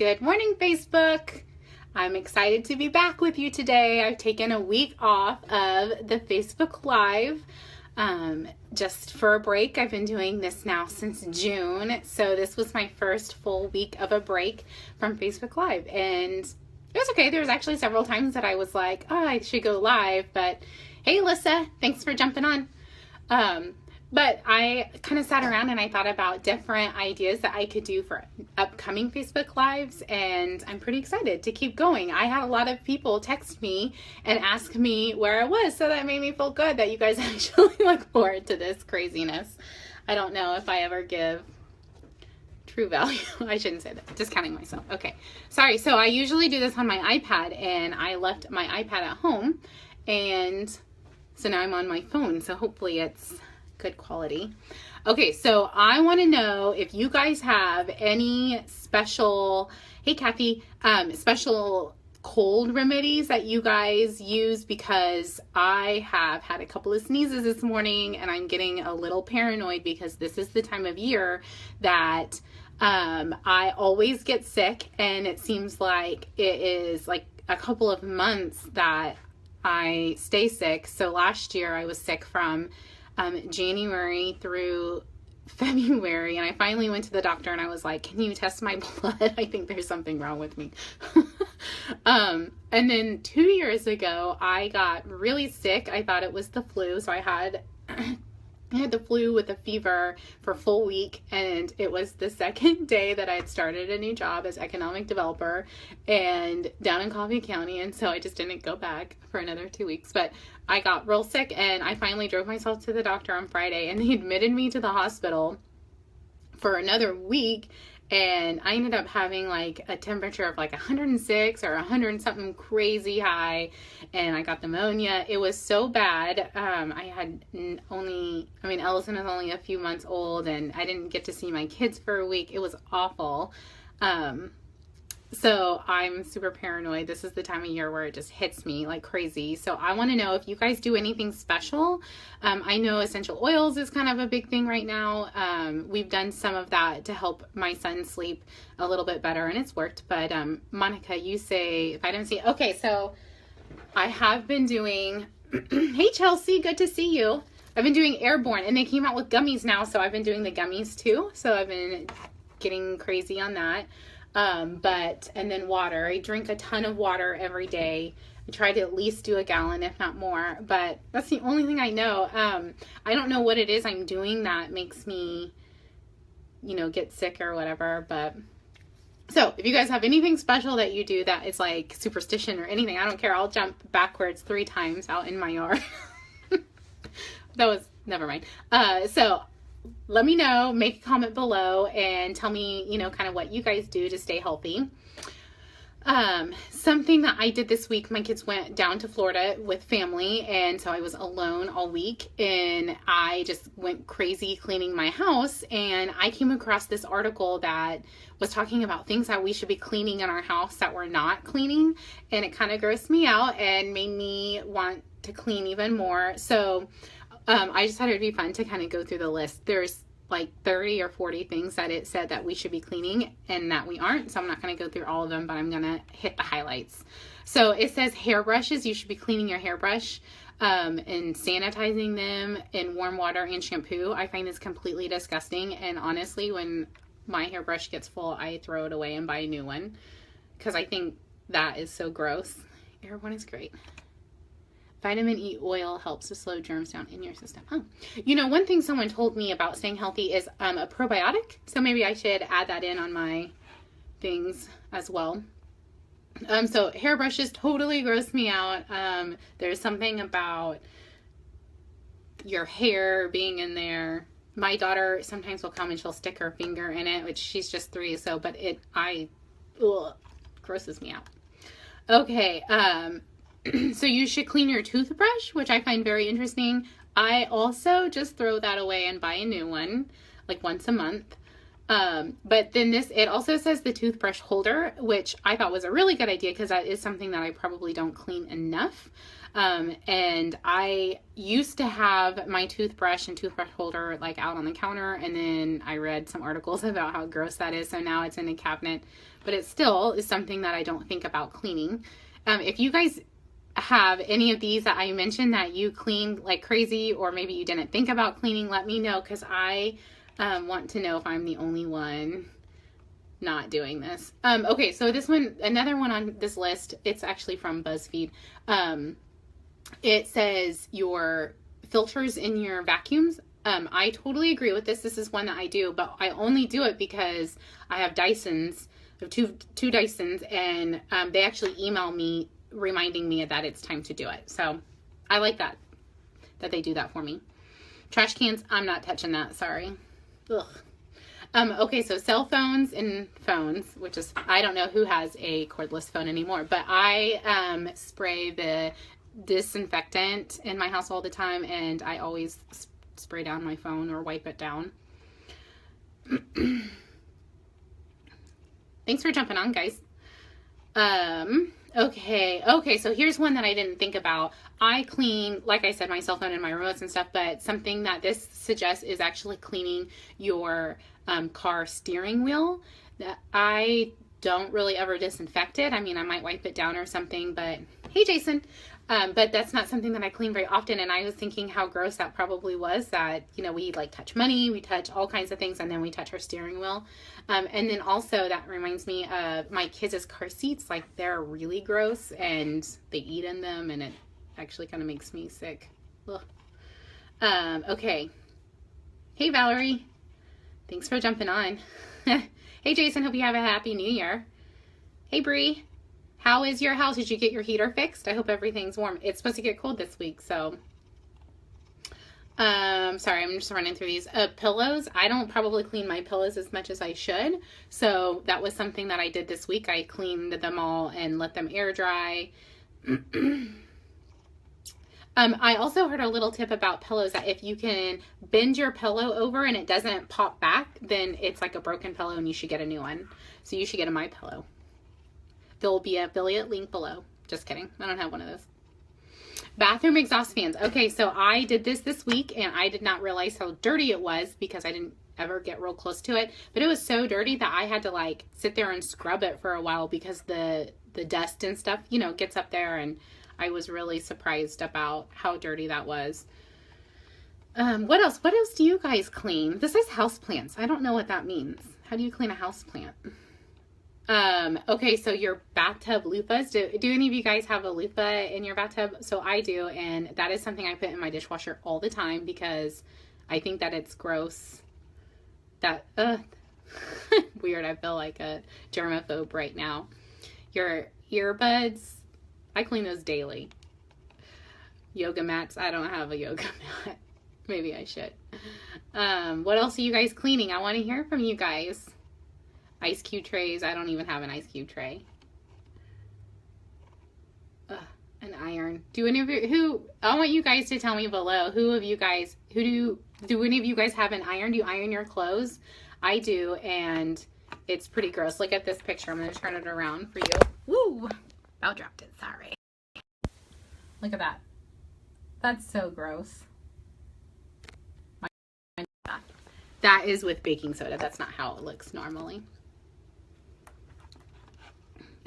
Good morning, Facebook. I'm excited to be back with you today. I've taken a week off of the Facebook Live just for a break. I've been doing this now since June, so this was my first full week of a break from Facebook Live, and it was okay. There was actually several times that I was like, oh, I should go live, but hey, Lissa, thanks for jumping on. But I kind of sat around and I thought about different ideas that I could do for upcoming Facebook Lives, and I'm pretty excited to keep going. I had a lot of people text me and ask me where I was, so that made me feel good that you guys actually look forward to this craziness. I don't know if I ever give true value. I shouldn't say that. Discounting myself. Okay. Sorry. So I usually do this on my iPad, and I left my iPad at home, and so now I'm on my phone, so hopefully it's good quality. Okay, so I want to know if you guys have any special, hey Kathy, special cold remedies that you guys use, because I have had a couple of sneezes this morning and I'm getting a little paranoid because this is the time of year that I always get sick, and it seems like it is like a couple of months that I stay sick. So last year I was sick from January through February, and I finally went to the doctor and I was like, can you test my blood? I think there's something wrong with me. And then 2 years ago I got really sick. I thought it was the flu, so I had the flu with a fever for a full week, and it was the second day that I had started a new job as economic developer and down in Coffee County, and so I just didn't go back for another 2 weeks. But I got real sick, and I finally drove myself to the doctor on Friday, and they admitted me to the hospital for another week, and I ended up having like a temperature of like 106 or 100 something crazy high, and I got pneumonia. It was so bad. I had Ellison is only a few months old, and I didn't get to see my kids for a week. It was awful. So I'm super paranoid. This is the time of year where it just hits me like crazy. So I want to know if you guys do anything special. I know essential oils is kind of a big thing right now. We've done some of that to help my son sleep a little bit better, and it's worked. But Monica, you say vitamin C. Okay, so I have been doing, hey Chelsea, good to see you. I've been doing Airborne, and they came out with gummies now, so I've been doing the gummies too. So I've been getting crazy on that. And then water. I drink a ton of water every day. I try to at least do a gallon, if not more, but that's the only thing I know. I don't know what it is I'm doing that makes me, get sick or whatever, but so if you guys have anything special that you do that is like superstition or anything, I don't care. I'll jump backwards 3 times out in my yard. Never mind. So let me know, make a comment below, and tell me, kind of what you guys do to stay healthy. Something that I did this week, my kids went down to Florida with family, and so I was alone all week, and I just went crazy cleaning my house, and I came across this article that was talking about things that we should be cleaning in our house that we're not cleaning, and it kind of grossed me out and made me want to clean even more. So I just thought it would be fun to kind of go through the list. There's like 30 or 40 things that it said that we should be cleaning and that we aren't. So I'm not going to go through all of them, but I'm going to hit the highlights. So it says hairbrushes. You should be cleaning your hairbrush and sanitizing them in warm water and shampoo. I find this completely disgusting. And honestly, when my hairbrush gets full, I throw it away and buy a new one because I think that is so gross. Airborne is great. Vitamin E oil helps to slow germs down in your system. Oh, one thing someone told me about staying healthy is a probiotic. So maybe I should add that in on my things as well. So hairbrushes totally gross me out. There's something about your hair being in there. My daughter sometimes will come and she'll stick her finger in it, which she's just 3, so, but grosses me out. Okay, so you should clean your toothbrush, which I find very interesting. I also just throw that away and buy a new one, like once a month. But then it also says the toothbrush holder, which I thought was a really good idea because that is something that I probably don't clean enough. And I used to have my toothbrush and toothbrush holder like out on the counter, and then I read some articles about how gross that is, so now it's in a cabinet, but it still is something that I don't think about cleaning. If you guys have any of these that I mentioned that you clean like crazy, or maybe you didn't think about cleaning, let me know, because I want to know if I'm the only one not doing this. Okay, so this one, another one on this list, it's actually from BuzzFeed. It says your filters in your vacuums. I totally agree with this. This is one that I do, but I only do it because I have Dysons, two Dysons, and they actually email me reminding me that it's time to do it. So I like that they do that for me. Trash cans, I'm not touching that. Sorry. Ugh. Okay, so cell phones and phones, which is, I don't know who has a cordless phone anymore, but I spray the disinfectant in my house all the time, and I always spray down my phone or wipe it down. Thanks for jumping on, guys. Okay, so here's one that I didn't think about. I clean, like I said, my cell phone and my remotes and stuff, but something that this suggests is actually cleaning your car steering wheel. I don't really ever disinfect it. I mean, I might wipe it down or something, but hey, Jason. But that's not something that I clean very often, and I was thinking how gross that probably was, that, you know, we like touch money, we touch all kinds of things, and then we touch our steering wheel. And then also that reminds me of my kids' car seats. Like, they're really gross, and they eat in them, and it actually kind of makes me sick. Ugh. Okay. Hey, Valerie. Thanks for jumping on. Hey, Jason. Hope you have a happy new year. Hey, Bree. How is your house? Did you get your heater fixed? I hope everything's warm. It's supposed to get cold this week, so. Sorry, I'm just running through these. Pillows. I don't probably clean my pillows as much as I should. So that was something that I did this week. I cleaned them all and let them air dry. I also heard a little tip about pillows, that if you can bend your pillow over and it doesn't pop back, then it's like a broken pillow and you should get a new one. So you should get a My Pillow. There'll be an affiliate link below. Just kidding. I don't have one of those. Bathroom exhaust fans. Okay, so I did this week, and I did not realize how dirty it was because I didn't ever get real close to it. But it was so dirty that I had to like sit there and scrub it for a while because the dust and stuff, you know, gets up there, and I was really surprised about how dirty that was. What else? What else do you guys clean? This is houseplants. I don't know what that means. How do you clean a houseplant? Okay, so your bathtub loofahs. Do any of you guys have a loofah in your bathtub? So I do, and that is something I put in my dishwasher all the time because I think that it's gross. That, weird, I feel like a germaphobe right now. Your earbuds, I clean those daily. Yoga mats, I don't have a yoga mat. Maybe I should. What else are you guys cleaning? I want to hear from you guys. Ice cube trays. I don't even have an ice cube tray. An iron. Do any of you, I want you guys to tell me below, do any of you guys have an iron? Do you iron your clothes? I do, and it's pretty gross. Look at this picture. I'm going to turn it around for you. Woo! About dropped it. Sorry. Look at that. That's so gross. That is with baking soda. That's not how it looks normally.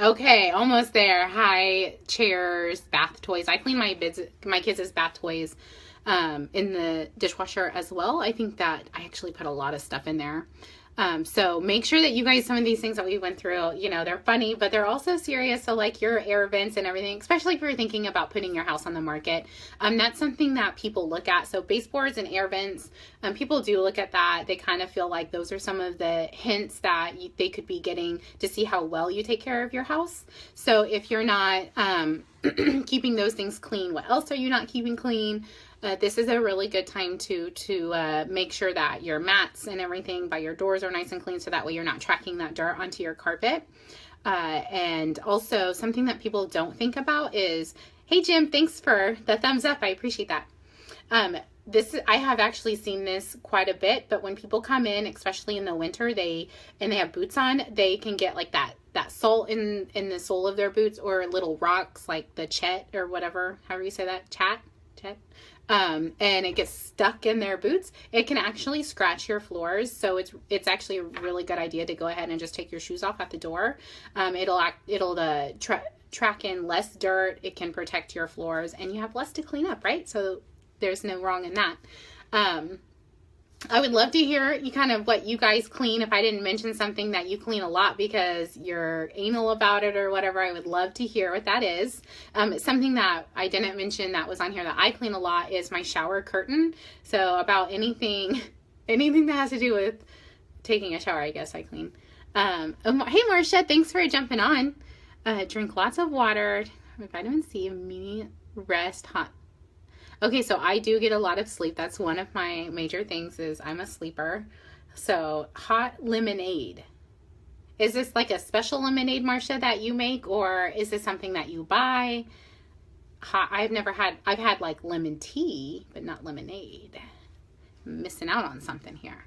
Okay, almost there. High chairs, bath toys. I clean my kids' bath toys in the dishwasher as well. I think that I actually put a lot of stuff in there. So make sure that you guys, some of these things that we went through, you know, they're funny, but they're also serious. So like your air vents and everything, especially if you're thinking about putting your house on the market, that's something that people look at. So baseboards and air vents, people do look at that. They kind of feel like those are some of the hints that they could be getting to see how well you take care of your house. So if you're not keeping those things clean, what else are you not keeping clean? This is a really good time to make sure that your mats and everything by your doors are nice and clean, so that way you're not tracking that dirt onto your carpet. And also something that people don't think about is, hey Jim, thanks for the thumbs up. I appreciate that. I have actually seen this quite a bit, but when people come in, especially in the winter, they have boots on, they can get like that salt in the sole of their boots, or little rocks like the chet or whatever, however you say that, chet. And it gets stuck in their boots. It can actually scratch your floors. So it's actually a really good idea to go ahead and just take your shoes off at the door. It'll track in less dirt. It can protect your floors, and you have less to clean up, right? So there's no wrong in that. I would love to hear you kind of what you guys clean. If I didn't mention something that you clean a lot because you're anal about it or whatever, I would love to hear what that is. Something that I didn't mention that was on here that I clean a lot is my shower curtain. So about anything that has to do with taking a shower, I guess I clean. Hey Marcia, thanks for jumping on. Drink lots of water, vitamin C, immediate rest, hot. Okay, so I do get a lot of sleep. That's one of my major things, is I'm a sleeper. So hot lemonade. Is this like a special lemonade, Marcia, that you make, or is this something that you buy? I've had like lemon tea, but not lemonade. I'm missing out on something here.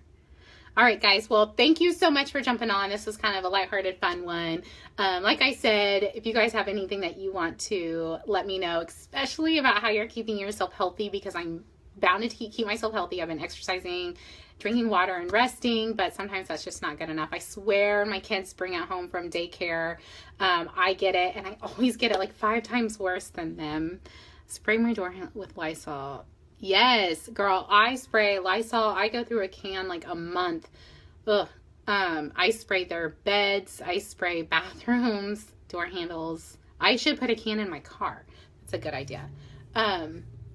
All right, guys. Well, thank you so much for jumping on. This was kind of a lighthearted, fun one. Like I said, if you guys have anything that you want to let me know, especially about how you're keeping yourself healthy, because I'm bound to keep myself healthy. I've been exercising, drinking water, and resting, but sometimes that's just not good enough. I swear my kids bring it home from daycare. I get it, and I always get it like 5 times worse than them. Spray my door with Lysol. Yes, girl, I spray Lysol. I go through a can like a month. Ugh. I spray their beds. I spray bathrooms, door handles. I should put a can in my car. That's a good idea.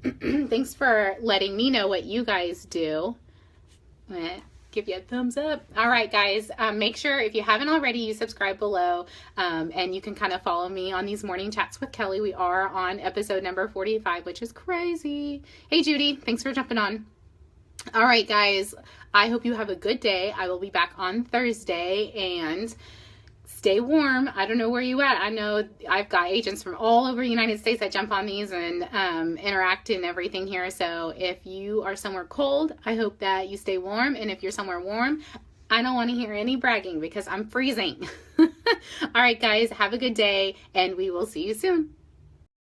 Thanks for letting me know what you guys do. Give you a thumbs up. All right, guys, make sure, if you haven't already, you subscribe below, and you can kind of follow me on these morning chats with Kelli. We are on episode number 45, which is crazy. Hey, Judy, thanks for jumping on. All right, guys, I hope you have a good day. I will be back on Thursday, and stay warm. I don't know where you at. I know I've got agents from all over the United States that jump on these and interact and everything here. So if you are somewhere cold, I hope that you stay warm. And if you're somewhere warm, I don't want to hear any bragging because I'm freezing. All right, guys, have a good day, and we will see you soon.